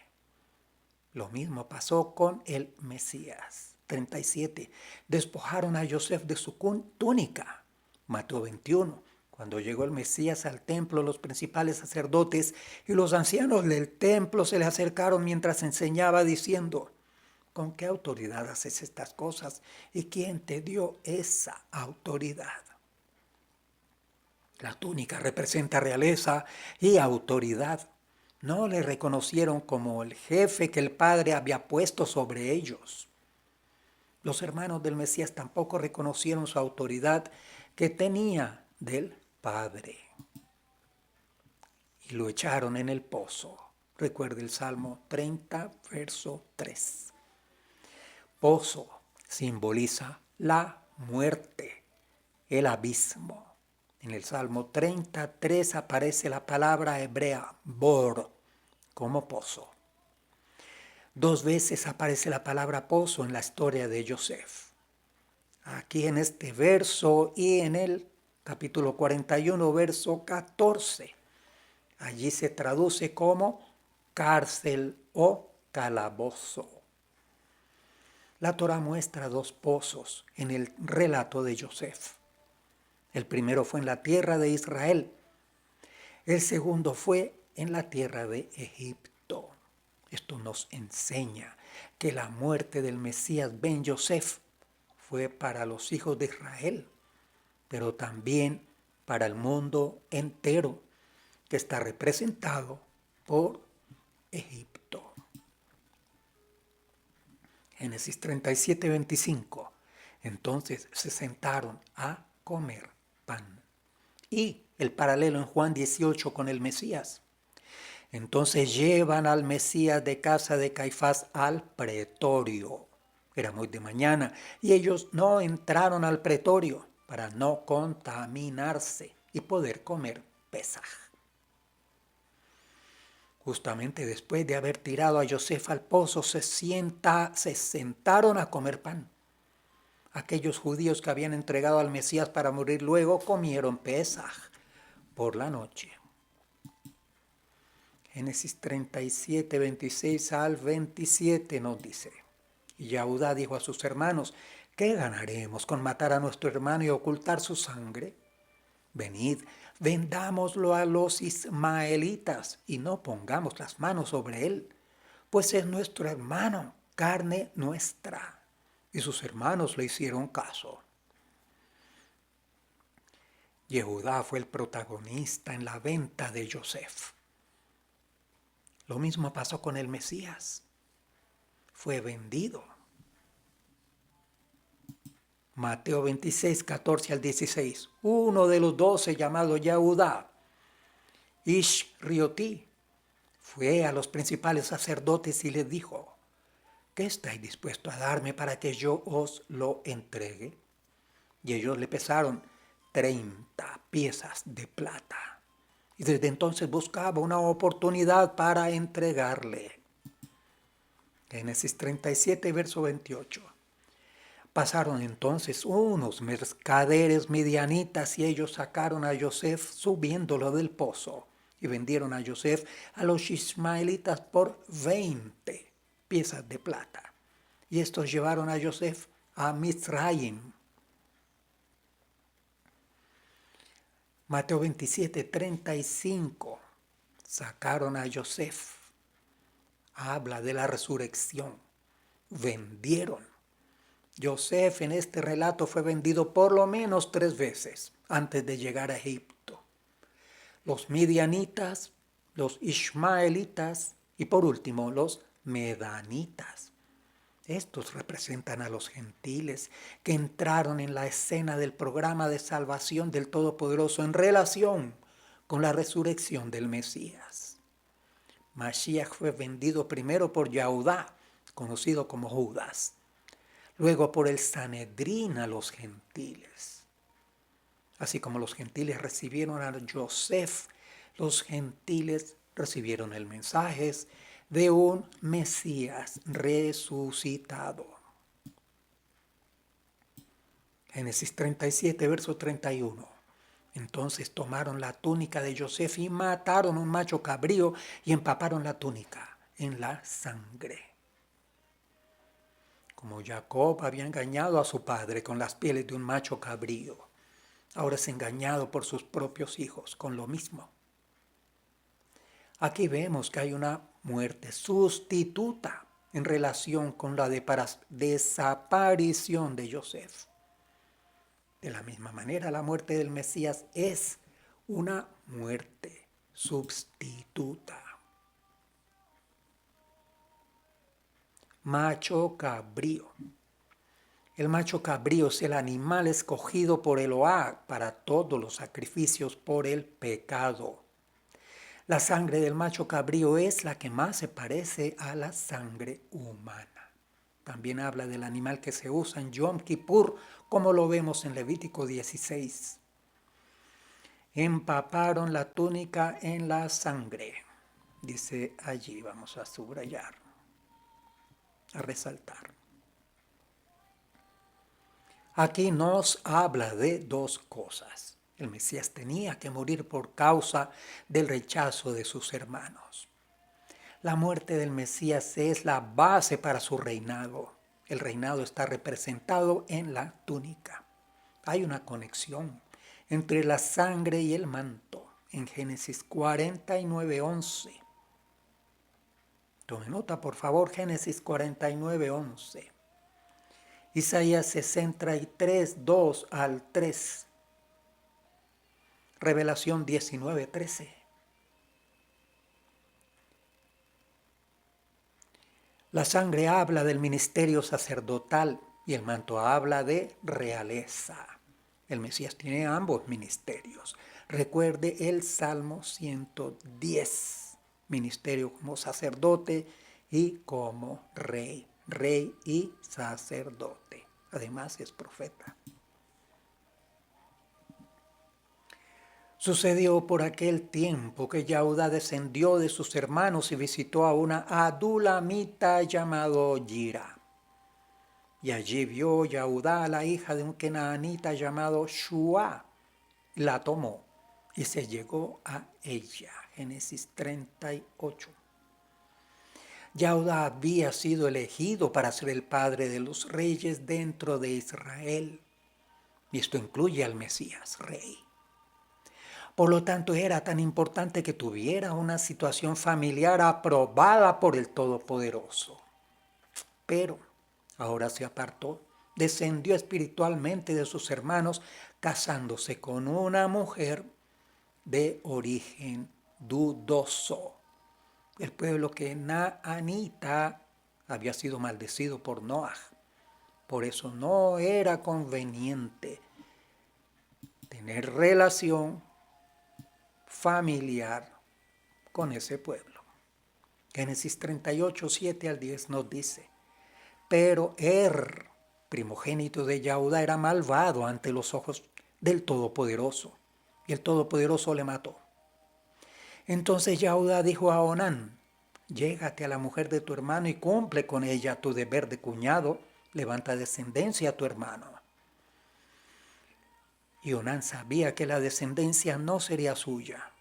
Lo mismo pasó con el Mesías. 37. Despojaron a José de su túnica. Mateo 21. Cuando llegó el Mesías al templo, los principales sacerdotes y los ancianos del templo se le acercaron mientras enseñaba diciendo, ¿con qué autoridad haces estas cosas? ¿Y quién te dio esa autoridad? La túnica representa realeza y autoridad. No le reconocieron como el jefe que el Padre había puesto sobre ellos. Los hermanos del Mesías tampoco reconocieron su autoridad que tenía del Padre. Y lo echaron en el pozo. Recuerde el Salmo 30, verso 3. Pozo simboliza la muerte, el abismo. En el Salmo 33 aparece la palabra hebrea bor como pozo. 2 veces aparece la palabra pozo en la historia de José. Aquí en este verso y en el capítulo 41, verso 14. Allí se traduce como cárcel o calabozo. La Torá muestra 2 pozos en el relato de José. El primero fue en la tierra de Israel. El segundo fue en la tierra de Egipto. Esto nos enseña que la muerte del Mesías Ben Yosef fue para los hijos de Israel, pero también para el mundo entero, que está representado por Egipto. Génesis 37:25. Entonces se sentaron a comer pan. Y el paralelo en Juan 18 con el Mesías. Entonces llevan al Mesías de casa de Caifás al pretorio. Era muy de mañana y ellos no entraron al pretorio para no contaminarse y poder comer Pesaj. Justamente después de haber tirado a José al pozo, se sentaron a comer pan. Aquellos judíos que habían entregado al Mesías para morir luego comieron Pesaj por la noche. Génesis 37, 26 al 27 nos dice, y Judá dijo a sus hermanos, ¿qué ganaremos con matar a nuestro hermano y ocultar su sangre? Venid, vendámoslo a los ismaelitas y no pongamos las manos sobre él, pues es nuestro hermano. carne nuestra. Y sus hermanos le hicieron caso. Yehudá fue el protagonista en la venta de Yosef. Lo mismo pasó con el Mesías. Fue vendido. Mateo 26, 14 al 16. Uno de los 12, llamado Yehudá, Ish-Riotí, fue a los principales sacerdotes y les dijo: ¿qué estáis dispuestos a darme para que yo os lo entregue? Y ellos le pesaron 30 piezas de plata. Y desde entonces buscaba una oportunidad para entregarle. Génesis 37, verso 28. Pasaron entonces unos mercaderes midianitas y ellos sacaron a Yosef subiéndolo del pozo y vendieron a Yosef a los ismaelitas por 20 piezas de plata. Y estos llevaron a Yosef a Mizraim. Mateo 27, 35. Sacaron a Yosef. Habla de la resurrección. Vendieron. Yosef en este relato fue vendido por lo menos 3 veces antes de llegar a Egipto. Los midianitas, los ismaelitas y por último los medanitas. Estos representan a los gentiles que entraron en la escena del programa de salvación del Todopoderoso en relación con la resurrección del Mesías. Mashiach fue vendido primero por Yehudá, conocido como Judas, luego por el Sanedrín a los gentiles. Así como los gentiles recibieron a Yosef, los gentiles recibieron el mensaje de un Mesías resucitado. Génesis 37, verso 31. Entonces tomaron la túnica de Yosef y mataron un macho cabrío y empaparon la túnica en la sangre. Como Jacob había engañado a su padre con las pieles de un macho cabrío, ahora es engañado por sus propios hijos con lo mismo. Aquí vemos que hay una muerte sustituta en relación con la desaparición de Yosef. De la misma manera, la muerte del Mesías es una muerte sustituta. Macho cabrío. El macho cabrío es el animal escogido por Eloá para todos los sacrificios por el pecado. La sangre del macho cabrío es la que más se parece a la sangre humana. También habla del animal que se usa en Yom Kippur, como lo vemos en Levítico 16. Empaparon la túnica en la sangre. Dice allí, vamos a subrayar, a resaltar. Aquí nos habla de 2 cosas. El Mesías tenía que morir por causa del rechazo de sus hermanos. La muerte del Mesías es la base para su reinado. El reinado está representado en la túnica. Hay una conexión entre la sangre y el manto en Génesis 49:11. Tome nota, por favor, Génesis 49:11. Isaías 63, 2 al 3. Revelación 19:13. La sangre habla del ministerio sacerdotal y el manto habla de realeza. El Mesías tiene ambos ministerios. Recuerde el Salmo 110, ministerio como sacerdote y como rey, rey y sacerdote. Además es profeta. Sucedió por aquel tiempo que Yehudá descendió de sus hermanos y visitó a una adulamita llamado Gira. Y allí vio Yehudá a la hija de un kenaanita llamado Shua. La tomó y se llegó a ella. Génesis 38. Yehudá había sido elegido para ser el padre de los reyes dentro de Israel. Y esto incluye al Mesías, rey. Por lo tanto, era tan importante que tuviera una situación familiar aprobada por el Todopoderoso. pero ahora se apartó, descendió espiritualmente de sus hermanos, casándose con una mujer de origen dudoso. El pueblo que Anita había sido maldecido por Noah. Por eso no era conveniente tener relación familiar con ese pueblo. Génesis 38, 7 al 10 nos dice: pero primogénito de Yahuda, era malvado ante los ojos del Todopoderoso, y el Todopoderoso le mató. Entonces Yahuda dijo a Onán: llégate a la mujer de tu hermano y cumple con ella tu deber de cuñado, levanta descendencia a tu hermano. Y Onán sabía que la descendencia no sería suya.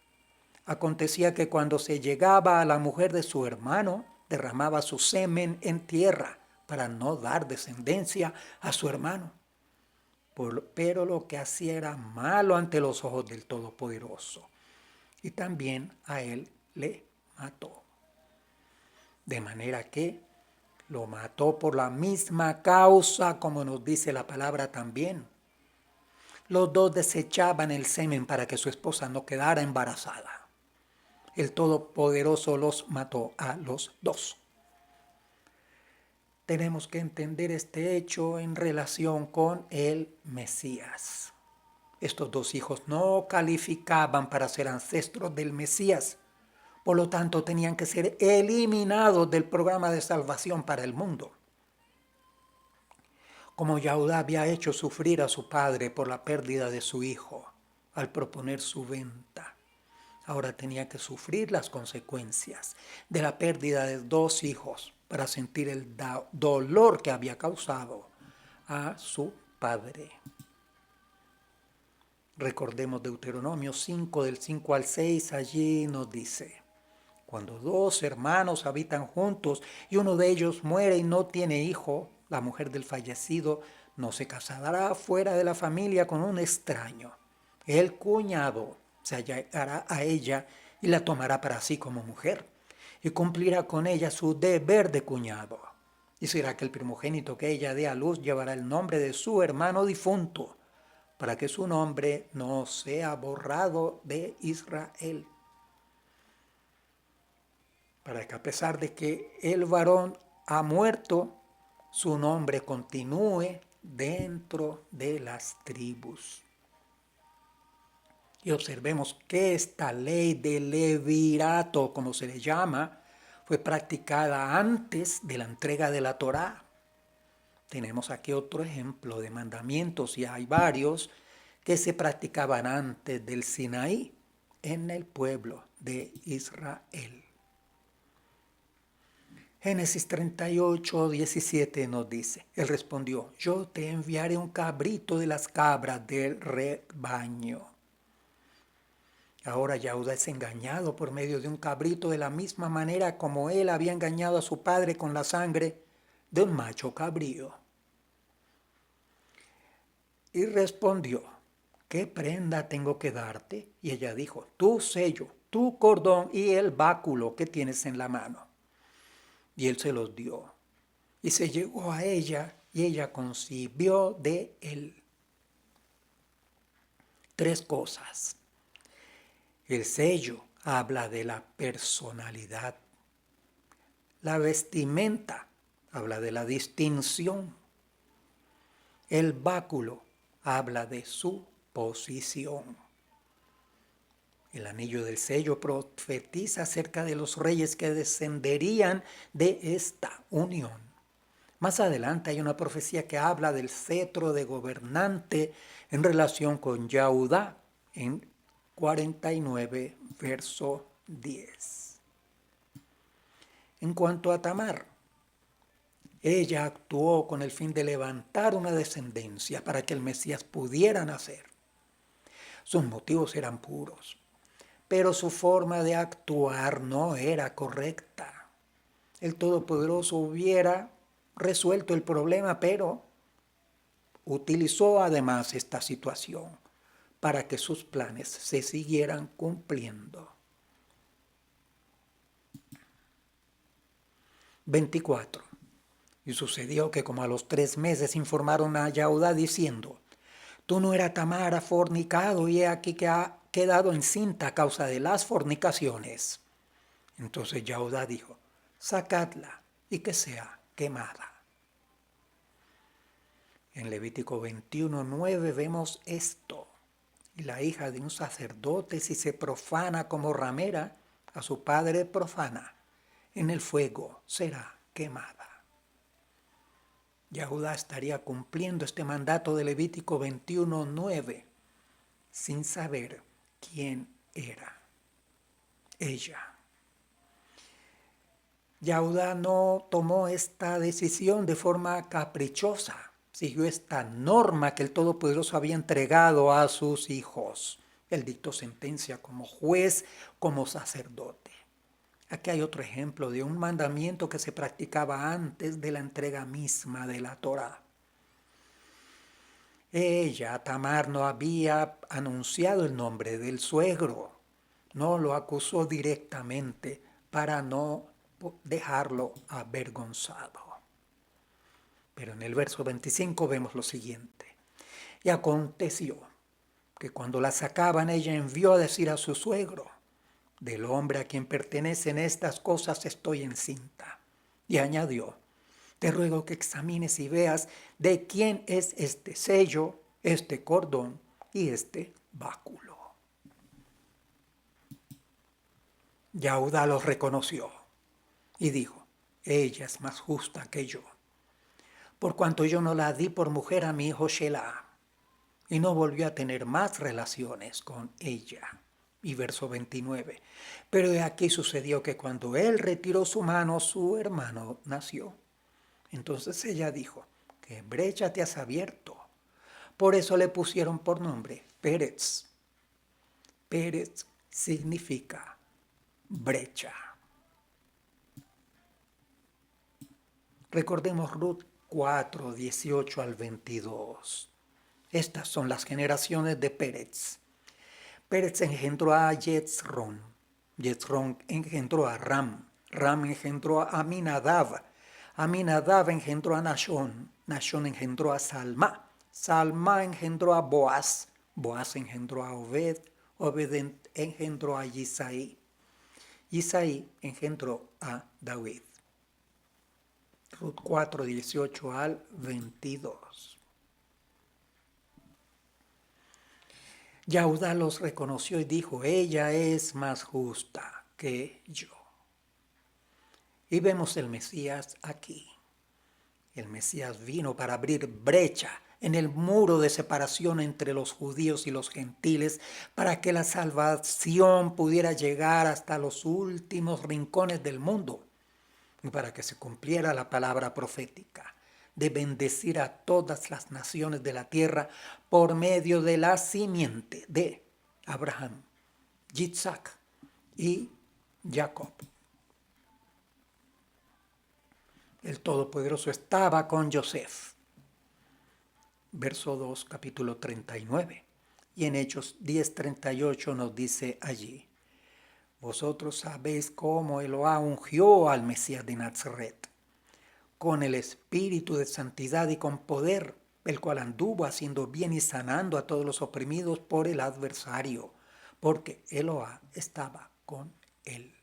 Acontecía que cuando se llegaba a la mujer de su hermano, derramaba su semen en tierra para no dar descendencia a su hermano. Pero lo que hacía era malo ante los ojos del Todopoderoso, y también a él le mató. De manera que lo mató por la misma causa, como nos dice la palabra también. Los dos desechaban el semen para que su esposa no quedara embarazada. El Todopoderoso los mató a los dos. Tenemos que entender este hecho en relación con el Mesías. Estos dos hijos no calificaban para ser ancestros del Mesías. Por lo tanto, tenían que ser eliminados del programa de salvación para el mundo. Como Yahuda había hecho sufrir a su padre por la pérdida de su hijo al proponer su venta, ahora tenía que sufrir las consecuencias de la pérdida de dos hijos para sentir el dolor que había causado a su padre. Recordemos Deuteronomio 5, del 5 al 6, allí nos dice: cuando dos hermanos habitan juntos y uno de ellos muere y no tiene hijo, la mujer del fallecido no se casará fuera de la familia con un extraño. El cuñado se allegará a ella y la tomará para sí como mujer, y cumplirá con ella su deber de cuñado. Y será que el primogénito que ella dé a luz llevará el nombre de su hermano difunto, para que su nombre no sea borrado de Israel. Para que a pesar de que el varón ha muerto, su nombre continúe dentro de las tribus. Y observemos que esta ley de levirato, como se le llama, fue practicada antes de la entrega de la Torá. Tenemos aquí otro ejemplo de mandamientos, y hay varios que se practicaban antes del Sinaí en el pueblo de Israel. Génesis 38, 17 nos dice: él respondió: yo te enviaré un cabrito de las cabras del rebaño. Ahora Yahuda es engañado por medio de un cabrito de la misma manera como él había engañado a su padre con la sangre de un macho cabrío. Y respondió: ¿qué prenda tengo que darte? Y ella dijo: tu sello, tu cordón y el báculo que tienes en la mano. Y él se los dio. Y se llegó a ella, y ella concibió de él. Tres cosas. El sello habla de la personalidad. La vestimenta habla de la distinción. El báculo habla de su posición. El anillo del sello profetiza acerca de los reyes que descenderían de esta unión. Más adelante hay una profecía que habla del cetro de gobernante en relación con Yahuda en 49, verso 10. En cuanto a Tamar, ella actuó con el fin de levantar una descendencia para que el Mesías pudiera nacer. Sus motivos eran puros, pero su forma de actuar no era correcta. El Todopoderoso hubiera resuelto el problema, pero utilizó además esta situación para que sus planes se siguieran cumpliendo. 24. Y sucedió que como a los 3 meses informaron a Yahudá diciendo, tú no eras Tamar fornicado y he aquí que ha quedado encinta a causa de las fornicaciones. Entonces Yahudá dijo, sacadla y que sea quemada. En Levítico 21:9 vemos esto. Y la hija de un sacerdote, si se profana como ramera, a su padre profana, en el fuego será quemada. Yahudá estaría cumpliendo este mandato de Levítico 21:9 sin saber quién era ella. Yahudá no tomó esta decisión de forma caprichosa, siguió esta norma que el Todopoderoso había entregado a sus hijos. Él dictó sentencia como juez, como sacerdote. Aquí hay otro ejemplo de un mandamiento que se practicaba antes de la entrega misma de la Torá. Ella, Tamar, no había anunciado el nombre del suegro, no lo acusó directamente para no dejarlo avergonzado. Pero en el verso 25 vemos lo siguiente. Y aconteció que cuando la sacaban, ella envió a decir a su suegro, del hombre a quien pertenecen estas cosas estoy encinta. Y añadió, te ruego que examines y veas de quién es este sello, este cordón y este báculo. Yahudá los reconoció y dijo, ella es más justa que yo, por cuanto yo no la di por mujer a mi hijo Shelah, y no volvió a tener más relaciones con ella. Y verso 29. Pero de aquí sucedió que cuando él retiró su mano, su hermano nació. Entonces ella dijo, ¿qué brecha te has abierto? Por eso le pusieron por nombre Pérez. Pérez significa brecha. Recordemos Ruth 4, 18 al 22. Estas son las generaciones de Pérez. Pérez engendró a Yetzrón. Yetzrón engendró a Ram. Ram engendró a Aminadab. Aminadab engendró a Nashón. Nashón engendró a Salma. Salma engendró a Boaz. Boaz engendró a Obed. Obed engendró a Isaí. Isaí engendró a David. Ruth 4, 18 al 22. Yahudá los reconoció y dijo, ella es más justa que yo. Y vemos el Mesías aquí. El Mesías vino para abrir brecha en el muro de separación entre los judíos y los gentiles, para que la salvación pudiera llegar hasta los últimos rincones del mundo, y para que se cumpliera la palabra profética de bendecir a todas las naciones de la tierra por medio de la simiente de Abraham, Yitzhak y Jacob. El Todopoderoso estaba con Yosef. Verso 2, capítulo 39. Y en Hechos 10:38 nos dice allí, vosotros sabéis cómo Eloá ungió al Mesías de Nazaret, con el espíritu de santidad y con poder, el cual anduvo haciendo bien y sanando a todos los oprimidos por el adversario, porque Eloá estaba con él.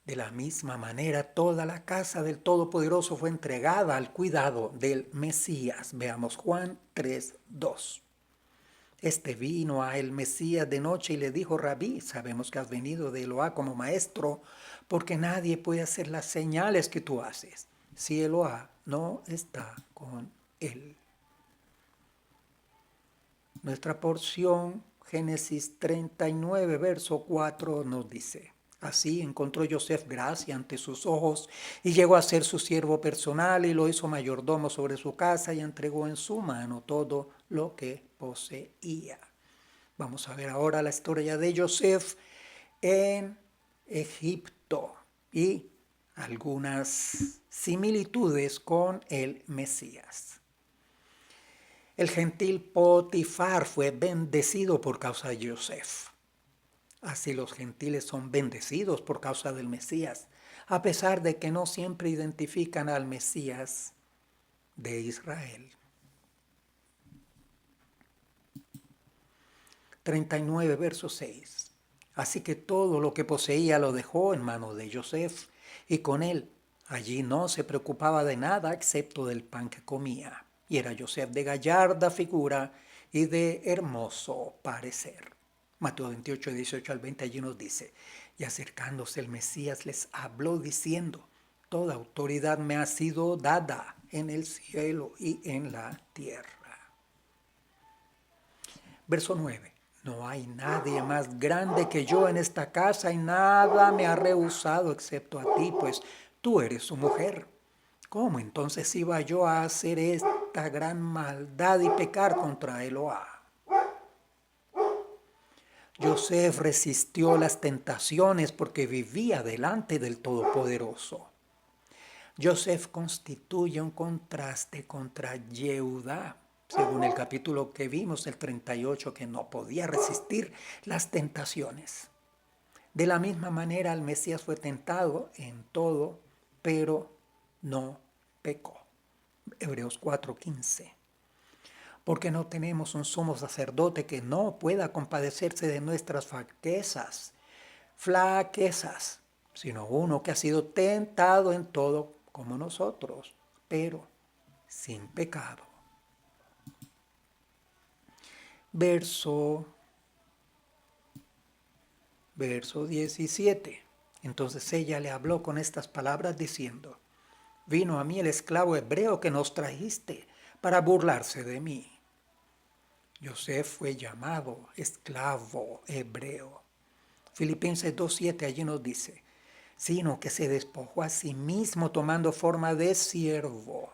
De la misma manera, toda la casa del Todopoderoso fue entregada al cuidado del Mesías. Veamos Juan 3:2. Este vino a el Mesías de noche y le dijo, Rabí, sabemos que has venido de Eloá como maestro, porque nadie puede hacer las señales que tú haces si Eloá no está con él. Nuestra porción, Génesis 39, verso 4, nos dice, así encontró Yosef gracia ante sus ojos y llegó a ser su siervo personal y lo hizo mayordomo sobre su casa y entregó en su mano todo lo que poseía. Vamos a ver ahora la historia de Yosef en Egipto y algunas similitudes con el Mesías. El gentil Potifar fue bendecido por causa de Yosef. Así los gentiles son bendecidos por causa del Mesías. a pesar de que no siempre identifican al Mesías de Israel. 39, verso 6. Así que todo lo que poseía lo dejó en manos de Joseph, y con él allí no se preocupaba de nada excepto del pan que comía. Y era Joseph de gallarda figura y de hermoso parecer. Mateo 28, 18 al 20 allí nos dice, y acercándose el Mesías les habló diciendo, toda autoridad me ha sido dada en el cielo y en la tierra. Verso 9. No hay nadie más grande que yo en esta casa y nada me ha rehusado excepto a ti, pues tú eres su mujer. ¿Cómo entonces iba yo a hacer esta gran maldad y pecar contra Eloá? Joseph resistió las tentaciones porque vivía delante del Todopoderoso. Joseph constituye un contraste contra Yehuda, según el capítulo que vimos, el 38, que no podía resistir las tentaciones. De la misma manera, el Mesías fue tentado en todo, pero no pecó. Hebreos 4:15. Porque no tenemos un sumo sacerdote que no pueda compadecerse de nuestras flaquezas, sino uno que ha sido tentado en todo como nosotros, pero sin pecado. Verso 17. Entonces ella le habló con estas palabras diciendo, vino a mí el esclavo hebreo que nos trajiste para burlarse de mí. Joseph fue llamado esclavo hebreo. Filipenses 2:7 allí nos dice, sino que se despojó a sí mismo tomando forma de siervo,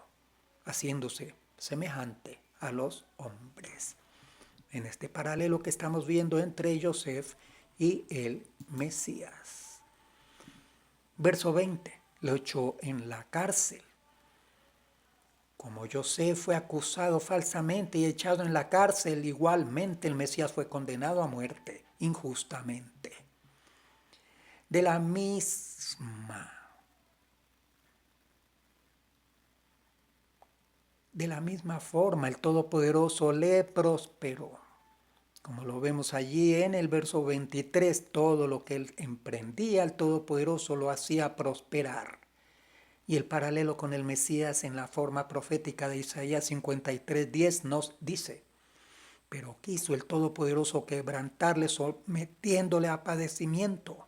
haciéndose semejante a los hombres. En este paralelo que estamos viendo entre Joseph y el Mesías. Verso 20, lo echó en la cárcel. Como Joseph fue acusado falsamente y echado en la cárcel, igualmente el Mesías fue condenado a muerte injustamente. De la misma forma, el Todopoderoso le prosperó. Como lo vemos allí en el verso 23, todo lo que él emprendía, el Todopoderoso lo hacía prosperar. Y el paralelo con el Mesías en la forma profética de Isaías 53:10 nos dice, pero quiso el Todopoderoso quebrantarle sometiéndole a padecimiento.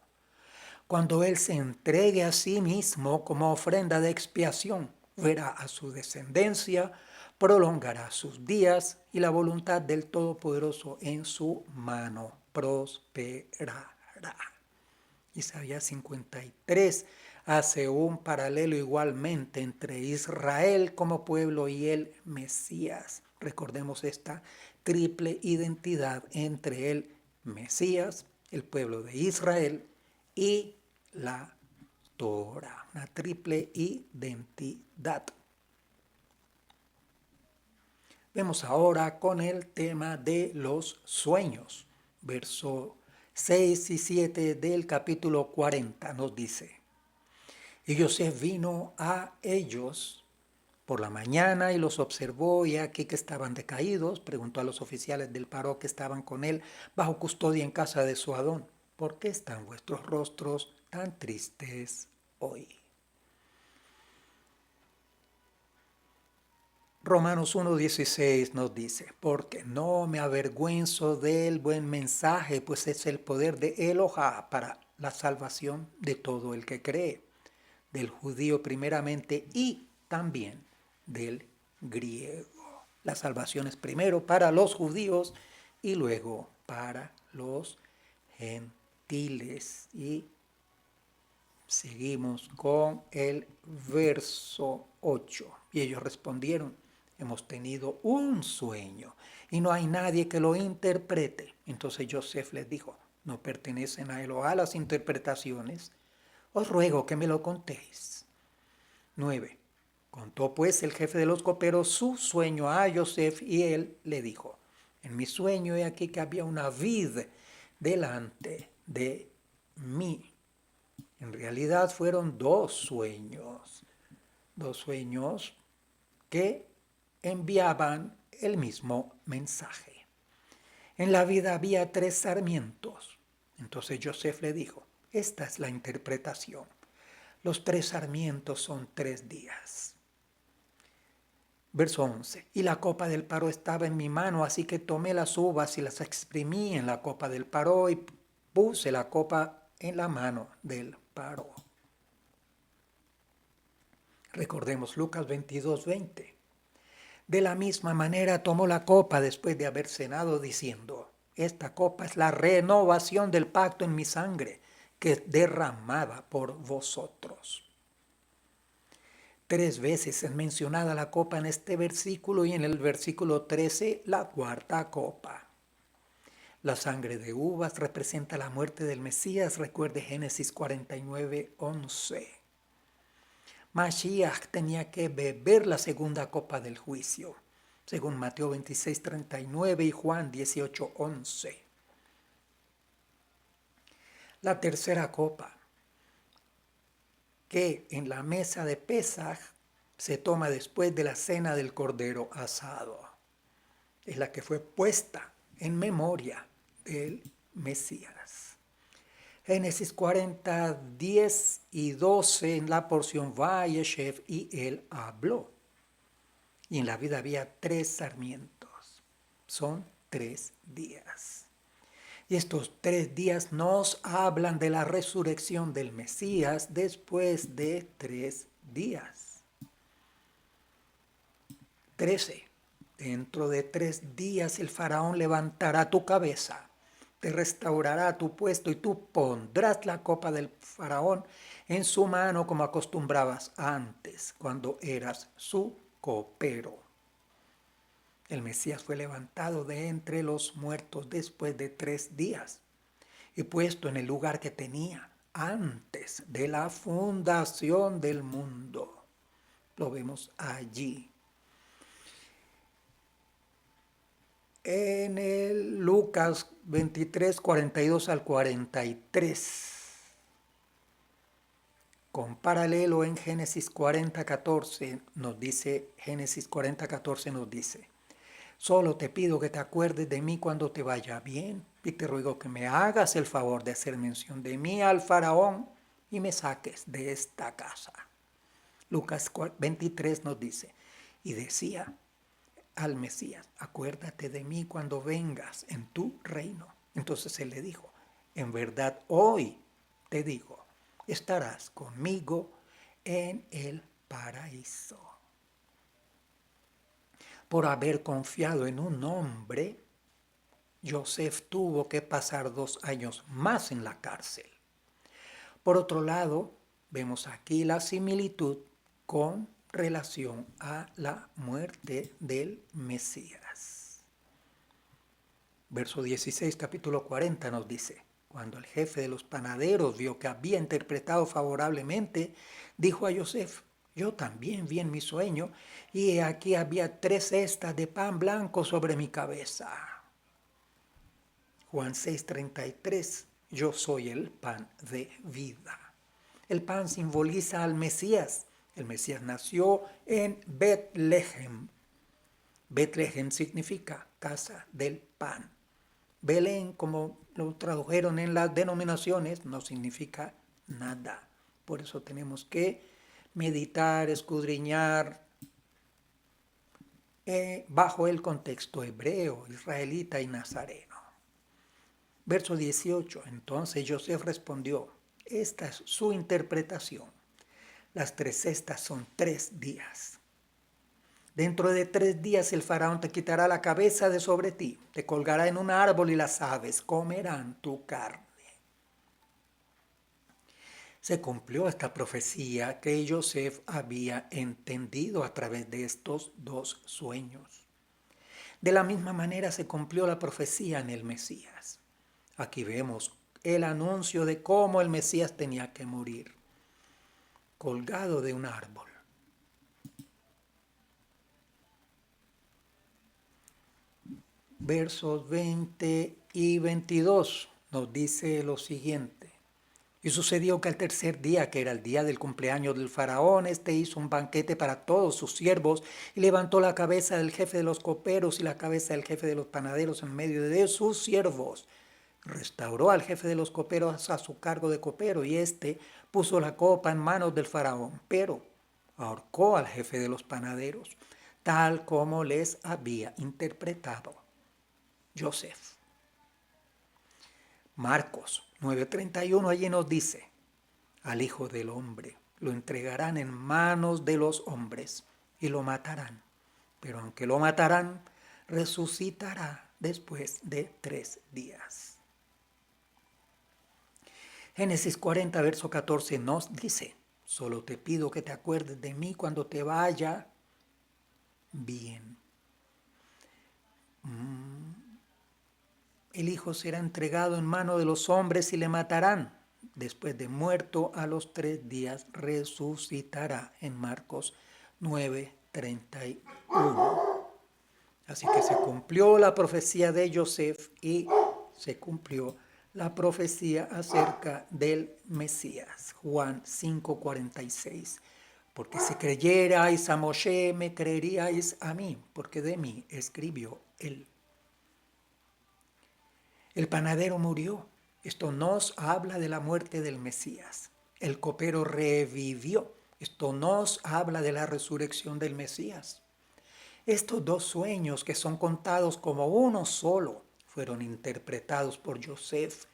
Cuando él se entregue a sí mismo como ofrenda de expiación, verá a su descendencia, prolongará sus días y la voluntad del Todopoderoso en su mano prosperará. Isaías 53 hace un paralelo igualmente entre Israel como pueblo y el Mesías. Recordemos esta triple identidad entre el Mesías, el pueblo de Israel y la Torah, una triple identidad. Vemos ahora con el tema de los sueños. Verso 6 y 7 del capítulo 40 nos dice, y Joseph vino a ellos por la mañana y los observó, y aquí que estaban decaídos, preguntó a los oficiales del Paró que estaban con él bajo custodia en casa de su Adón, ¿por qué están vuestros rostros tan tristes hoy? Romanos 1:16 nos dice, porque no me avergüenzo del buen mensaje, pues es el poder de Elohá para la salvación de todo el que cree, del judío primeramente y también del griego. La salvación es primero para los judíos y luego para los gentiles. Y seguimos con el verso 8. Y ellos respondieron, hemos tenido un sueño y no hay nadie que lo interprete. Entonces Joseph les dijo, no pertenecen a Elohá las interpretaciones, os ruego que me lo contéis. 9. Contó pues el jefe de los coperos su sueño a Joseph y él le dijo, en mi sueño he aquí que había una vid delante de mí. En realidad fueron dos sueños que enviaban el mismo mensaje. En la vida había 3 sarmientos. Entonces Joseph le dijo, esta es la interpretación. Los 3 sarmientos son 3 días. Verso 11. Y la copa del paro estaba en mi mano, así que tomé las uvas y las exprimí en la copa del paro y puse la copa en la mano del paro. Recordemos Lucas 22:20. De la misma manera tomó la copa después de haber cenado diciendo, esta copa es la renovación del pacto en mi sangre, que es derramada por vosotros. 3 veces es mencionada la copa en este versículo y en el versículo 13 la cuarta copa. La sangre de uvas representa la muerte del Mesías, recuerde Génesis 49:11. Mashiach tenía que beber la segunda copa del juicio, según Mateo 26:39 y Juan 18:11. La tercera copa, que en la mesa de Pesaj se toma después de la cena del cordero asado, es la que fue puesta en memoria del Mesías. Génesis 40, 10 y 12 en la porción Vayeshev y él habló. Y en la vida había 3 sarmientos. Son 3 días. Y estos 3 días nos hablan de la resurrección del Mesías después de 3 días. 13. Dentro de 3 días el faraón levantará tu cabeza, te restaurará tu puesto y tú pondrás la copa del faraón en su mano como acostumbrabas antes, cuando eras su copero. El Mesías fue levantado de entre los muertos después de 3 días y puesto en el lugar que tenía antes de la fundación del mundo. Lo vemos allí. En el Lucas 23, 42 al 43. Con paralelo en Génesis 40, 14 nos dice, solo te pido que te acuerdes de mí cuando te vaya bien y te ruego que me hagas el favor de hacer mención de mí al faraón y me saques de esta casa. Lucas 23 nos dice, y decía al Mesías, acuérdate de mí cuando vengas en tu reino. Entonces él le dijo, en verdad hoy te digo, estarás conmigo en el paraíso. Por haber confiado en un hombre, Joseph tuvo que pasar 2 años más en la cárcel. Por otro lado, vemos aquí la similitud con relación a la muerte del Mesías. Verso 16, capítulo 40 nos dice, cuando el jefe de los panaderos vio que había interpretado favorablemente, dijo a Joseph, yo también vi en mi sueño, y aquí había 3 cestas de pan blanco sobre mi cabeza. Juan 6:33, yo soy el pan de vida. El pan simboliza al Mesías. El Mesías nació en Betlehem. Betlehem significa casa del pan. Belén, como lo tradujeron en las denominaciones, no significa nada. Por eso tenemos que meditar, escudriñar bajo el contexto hebreo, israelita y nazareno. Verso 18. Entonces Joseph respondió, esta es su interpretación. Las 3 cestas son 3 días. Dentro de 3 días el faraón te quitará la cabeza de sobre ti, te colgará en un árbol y las aves comerán tu carne. Se cumplió esta profecía que Joseph había entendido a través de estos 2 sueños. De la misma manera se cumplió la profecía en el Mesías. Aquí vemos el anuncio de cómo el Mesías tenía que morir, colgado de un árbol. Versos 20 y 22 nos dice lo siguiente. Y sucedió que al tercer día, que era el día del cumpleaños del faraón, hizo un banquete para todos sus siervos y levantó la cabeza del jefe de los coperos y la cabeza del jefe de los panaderos en medio de sus siervos. Restauró al jefe de los coperos a su cargo de copero y puso la copa en manos del faraón, pero ahorcó al jefe de los panaderos, tal como les había interpretado Joseph. Marcos 9:31 allí nos dice: al Hijo del Hombre lo entregarán en manos de los hombres y lo matarán, pero aunque lo matarán, resucitará después de 3 días. Génesis 40, verso 14 nos dice: solo te pido que te acuerdes de mí cuando te vaya bien. El Hijo será entregado en mano de los hombres y le matarán. Después de muerto, a los 3 días resucitará, en Marcos 9:31. Así que se cumplió la profecía de Joseph y se cumplió la profecía acerca del Mesías. Juan 5:46. Porque si creyerais a Moshe, me creeríais a mí, porque de mí escribió él. El panadero murió. Esto nos habla de la muerte del Mesías. El copero revivió. Esto nos habla de la resurrección del Mesías. Estos 2 sueños, que son contados como uno solo, fueron interpretados por Joseph,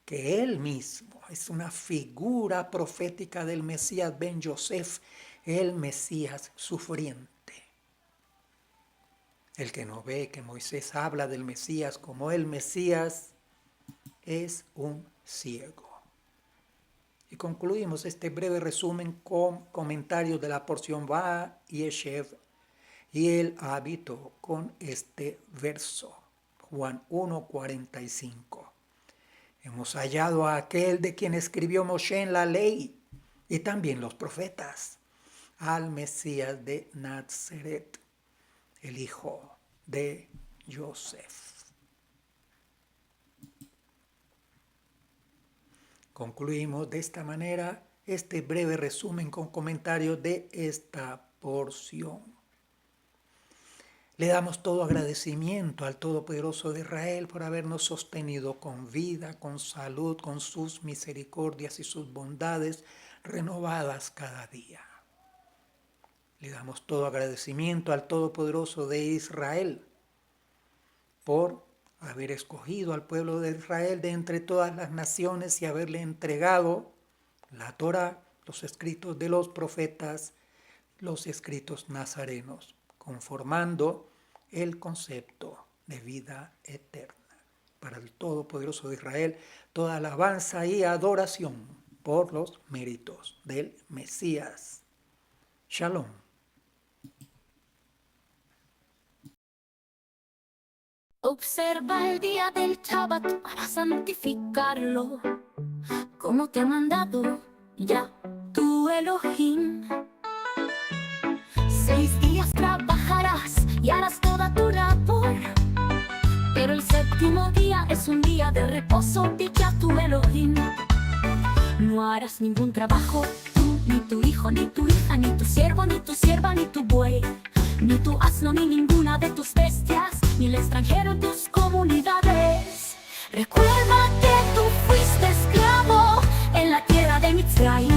que él mismo es una figura profética del Mesías ben Yosef, el Mesías sufriente. El que no ve que Moisés habla del Mesías como el Mesías es un ciego. Y concluimos este breve resumen con comentarios de la porción Va y Eshev y el hábito con este verso. Juan 1:45. Hemos hallado a aquel de quien escribió Moshe en la ley y también los profetas, al Mesías de Nazaret, el hijo de Joseph. Concluimos de esta manera este breve resumen con comentarios de esta porción. Le damos todo agradecimiento al Todopoderoso de Israel por habernos sostenido con vida, con salud, con sus misericordias y sus bondades renovadas cada día. Le damos todo agradecimiento al Todopoderoso de Israel por haber escogido al pueblo de Israel de entre todas las naciones y haberle entregado la Torá, los escritos de los profetas, los escritos nazarenos, conformando el concepto de vida eterna. Para el Todopoderoso de Israel, toda alabanza y adoración por los méritos del Mesías. Shalom. Observa el día del Shabbat para santificarlo, como te ha mandado ya tu Elohim. 6 días trabajarás y harás toda tu labor, pero el 7º día es un día de reposo, dicha tu Elohim. No harás ningún trabajo, tú, ni tu hijo, ni tu hija, ni tu siervo, ni tu sierva, ni tu buey, ni tu asno, ni ninguna de tus bestias, ni el extranjero en tus comunidades. Recuerda que tú fuiste esclavo en la tierra de Mitzrayim.